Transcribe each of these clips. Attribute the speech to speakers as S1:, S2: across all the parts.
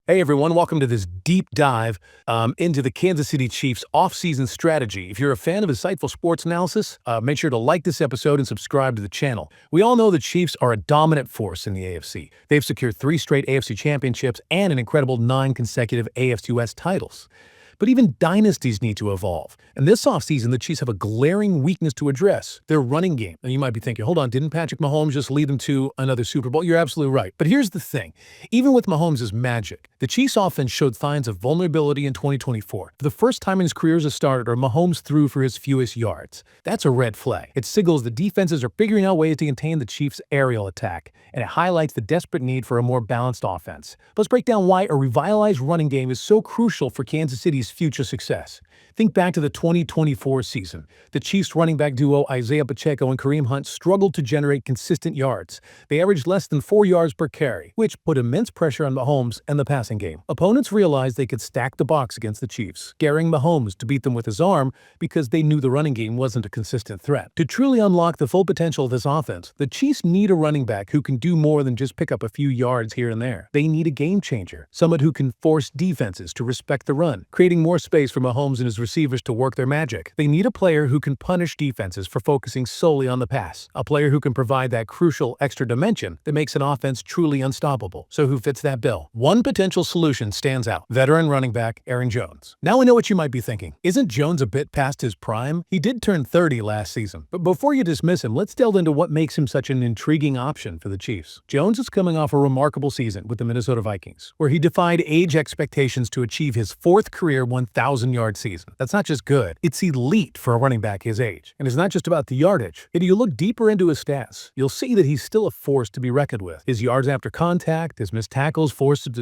S1: Hey everyone, welcome to this deep dive into the Kansas City Chiefs offseason strategy. If you're a fan of insightful sports analysis, make sure to like this episode and subscribe to the channel. We all know the Chiefs are a dominant force in the AFC. They've secured 3 straight AFC championships and an incredible 9 consecutive AFC West titles. But even dynasties need to evolve. And this offseason, the Chiefs have a glaring weakness to address: their running game. And you might be thinking, hold on, didn't Patrick Mahomes just lead them to another Super Bowl? You're absolutely right. But here's the thing. Even with Mahomes' magic, the Chiefs offense showed signs of vulnerability in 2024. For the first time in his career as a starter, Mahomes threw for his fewest yards. That's a red flag. It signals the defenses are figuring out ways to contain the Chiefs' aerial attack, and it highlights the desperate need for a more balanced offense. Let's break down why a revitalized running game is so crucial for Kansas City's future success. Think back to the 2024 season. The Chiefs running back duo Isiah Pacheco and Kareem Hunt struggled to generate consistent yards. They averaged less than 4 yards per carry, which put immense pressure on Mahomes and the passing game. Opponents realized they could stack the box against the Chiefs, scaring Mahomes to beat them with his arm because they knew the running game wasn't a consistent threat. To truly unlock the full potential of this offense, the Chiefs need a running back who can do more than just pick up a few yards here and there. They need a game changer, someone who can force defenses to respect the run, creating more space for Mahomes and his receivers to work their magic. They need a player who can punish defenses for focusing solely on the pass, a player who can provide that crucial extra dimension that makes an offense truly unstoppable. So who fits that bill? One potential solution stands out: veteran running back Aaron Jones. Now we know what you might be thinking. Isn't Jones a bit past his prime? He did turn 30 last season. But before you dismiss him, let's delve into what makes him such an intriguing option for the Chiefs. Jones is coming off a remarkable season with the Minnesota Vikings, where he defied age expectations to achieve his 4th career 1,000-yard season. That's not just good, it's elite for a running back his age. And it's not just about the yardage. If you look deeper into his stats, you'll see that he's still a force to be reckoned with. His yards after contact, his missed tackles,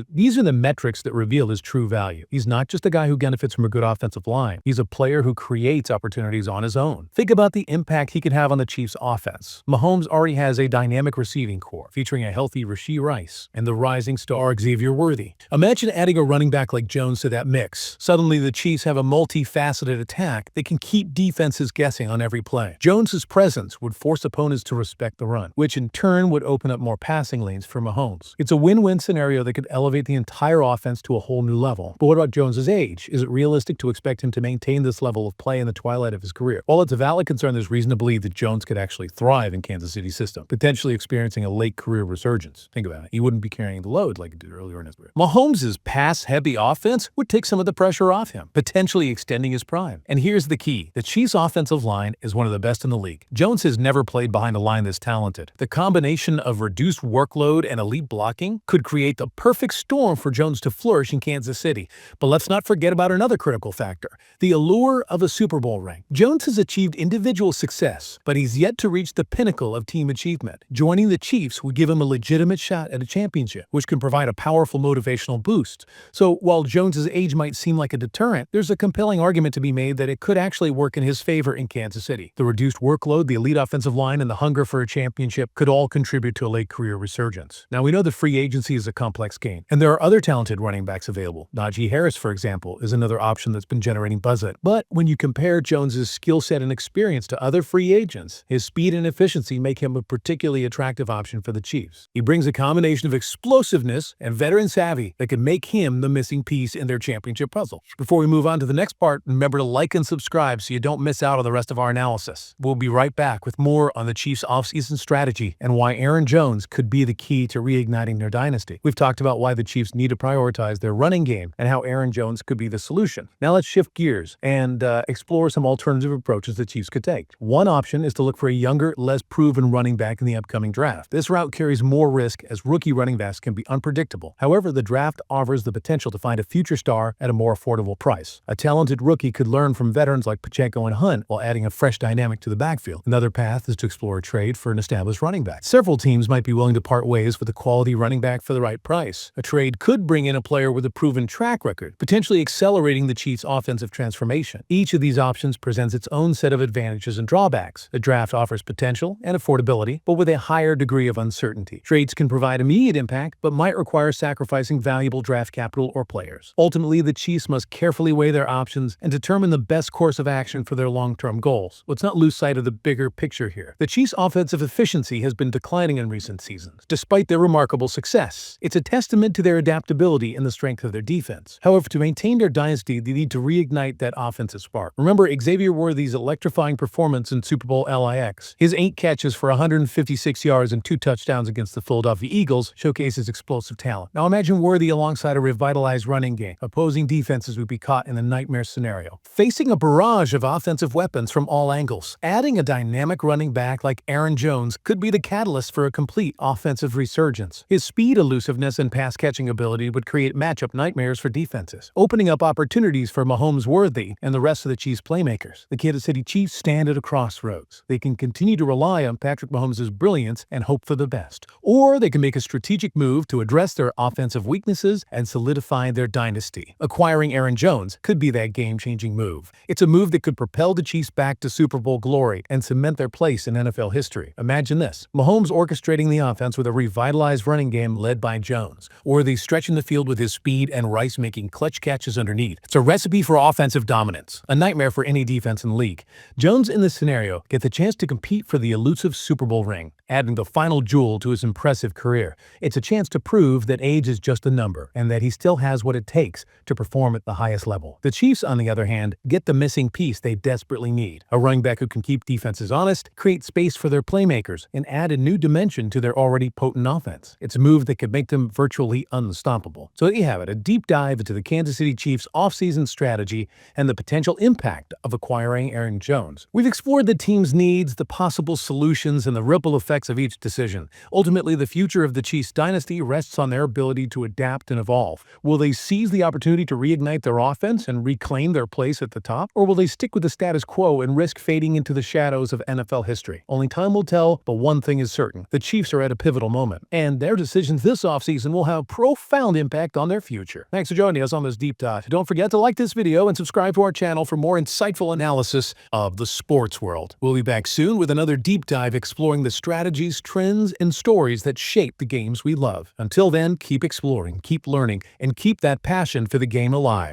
S1: these are the metrics that reveal his true value. He's not just a guy who benefits from a good offensive line. He's a player who creates opportunities on his own. Think about the impact he could have on the Chiefs' offense. Mahomes already has a dynamic receiving core, featuring a healthy Rashee Rice and the rising star Xavier Worthy. Imagine adding a running back like Jones to that mix. Suddenly, the Chiefs have a multifaceted attack that can keep defenses guessing on every play. Jones's presence would force opponents to respect the run, which in turn would open up more passing lanes for Mahomes. It's a win-win scenario that could elevate the entire offense to a whole new level. But what about Jones's age? Is it realistic to expect him to maintain this level of play in the twilight of his career? While it's a valid concern, there's reason to believe that Jones could actually thrive in Kansas City's system, potentially experiencing a late career resurgence. Think about it. He wouldn't be carrying the load like he did earlier in his career. Mahomes' pass-heavy offense would take some of the pressure off him, potentially extending his prime. And here's the key: the Chiefs' offensive line is one of the best in the league. Jones has never played behind a line this talented. The combination of reduced workload and elite blocking could create the perfect storm for Jones to flourish in Kansas City. But let's not forget about another critical factor: the allure of a Super Bowl ring. Jones has achieved individual success, but he's yet to reach the pinnacle of team achievement. Joining the Chiefs would give him a legitimate shot at a championship, which can provide a powerful motivational boost. So while Jones's age might seem like a deterrent, there's a compelling argument to be made that it could actually work in his favor in Kansas City. The reduced workload, the elite offensive line, and the hunger for a championship could all contribute to a late career resurgence. Now, we know the free agency is a complex game, and there are other talented running backs available. Najee Harris, for example, is another option that's been generating buzz. But when you compare Jones's skill set and experience to other free agents, his speed and efficiency make him a particularly attractive option for the Chiefs. He brings a combination of explosiveness and veteran savvy that could make him the missing piece in their championship puzzle. Before we move on to the next part, remember to like and subscribe so you don't miss out on the rest of our analysis. We'll be right back with more on the Chiefs' offseason strategy and why Aaron Jones could be the key to reigniting their dynasty. We've talked about why the Chiefs need to prioritize their running game and how Aaron Jones could be the solution. Now let's shift gears and explore some alternative approaches the Chiefs could take. One option is to look for a younger, less proven running back in the upcoming draft. This route carries more risk as rookie running backs can be unpredictable. However, the draft offers the potential to find a future star at a more affordable price. A talented rookie could learn from veterans like Pacheco and Hunt while adding a fresh dynamic to the backfield. Another path is to explore a trade for an established running back. Several teams might be willing to part ways with a quality running back for the right price. A trade could bring in a player with a proven track record, potentially accelerating the Chiefs' offensive transformation. Each of these options presents its own set of advantages and drawbacks. The draft offers potential and affordability, but with a higher degree of uncertainty. Trades can provide immediate impact, but might require sacrificing valuable draft capital or players. Ultimately, the Chiefs must must carefully weigh their options and determine the best course of action for their long-term goals. Let's not lose sight of the bigger picture here. The Chiefs' offensive efficiency has been declining in recent seasons, despite their remarkable success. It's a testament to their adaptability and the strength of their defense. However, to maintain their dynasty, they need to reignite that offensive spark. Remember Xavier Worthy's electrifying performance in Super Bowl LIX. His 8 catches for 156 yards and 2 touchdowns against the Philadelphia Eagles showcases explosive talent. Now imagine Worthy alongside a revitalized running game. Opposing defenses would be caught in a nightmare scenario, facing a barrage of offensive weapons from all angles. Adding a dynamic running back like Aaron Jones could be the catalyst for a complete offensive resurgence. His speed, elusiveness, and pass-catching ability would create matchup nightmares for defenses, opening up opportunities for Mahomes, Worthy, and the rest of the Chiefs' playmakers. The Kansas City Chiefs stand at a crossroads. They can continue to rely on Patrick Mahomes' brilliance and hope for the best, or they can make a strategic move to address their offensive weaknesses and solidify their dynasty. Acquiring Aaron Jones could be that game-changing move. It's a move that could propel the Chiefs back to Super Bowl glory and cement their place in NFL history. Imagine this: Mahomes orchestrating the offense with a revitalized running game led by Jones, or the stretching the field with his speed and Rice making clutch catches underneath. It's a recipe for offensive dominance, a nightmare for any defense in the league. Jones in this scenario gets the chance to compete for the elusive Super Bowl ring, adding the final jewel to his impressive career. It's a chance to prove that age is just a number and that he still has what it takes to perform at the highest level. The Chiefs, on the other hand, get the missing piece they desperately need: a running back who can keep defenses honest, create space for their playmakers, and add a new dimension to their already potent offense. It's a move that could make them virtually unstoppable. So there you have it, a deep dive into the Kansas City Chiefs offseason strategy and the potential impact of acquiring Aaron Jones. We've explored the team's needs, the possible solutions, and the ripple effects of each decision. Ultimately, the future of the Chiefs dynasty rests on their ability to adapt and evolve. Will they seize the opportunity to reignite their offense and reclaim their place at the top? Or will they stick with the status quo and risk fading into the shadows of NFL history? Only time will tell, but one thing is certain: the Chiefs are at a pivotal moment, and their decisions this offseason will have profound impact on their future. Thanks for joining us on this deep dive. Don't forget to like this video and subscribe to our channel for more insightful analysis of the sports world. We'll be back soon with another deep dive exploring the strategies, trends, and stories that shape the games we love. Until then, keep exploring, keep learning, and keep that passion for the game alive.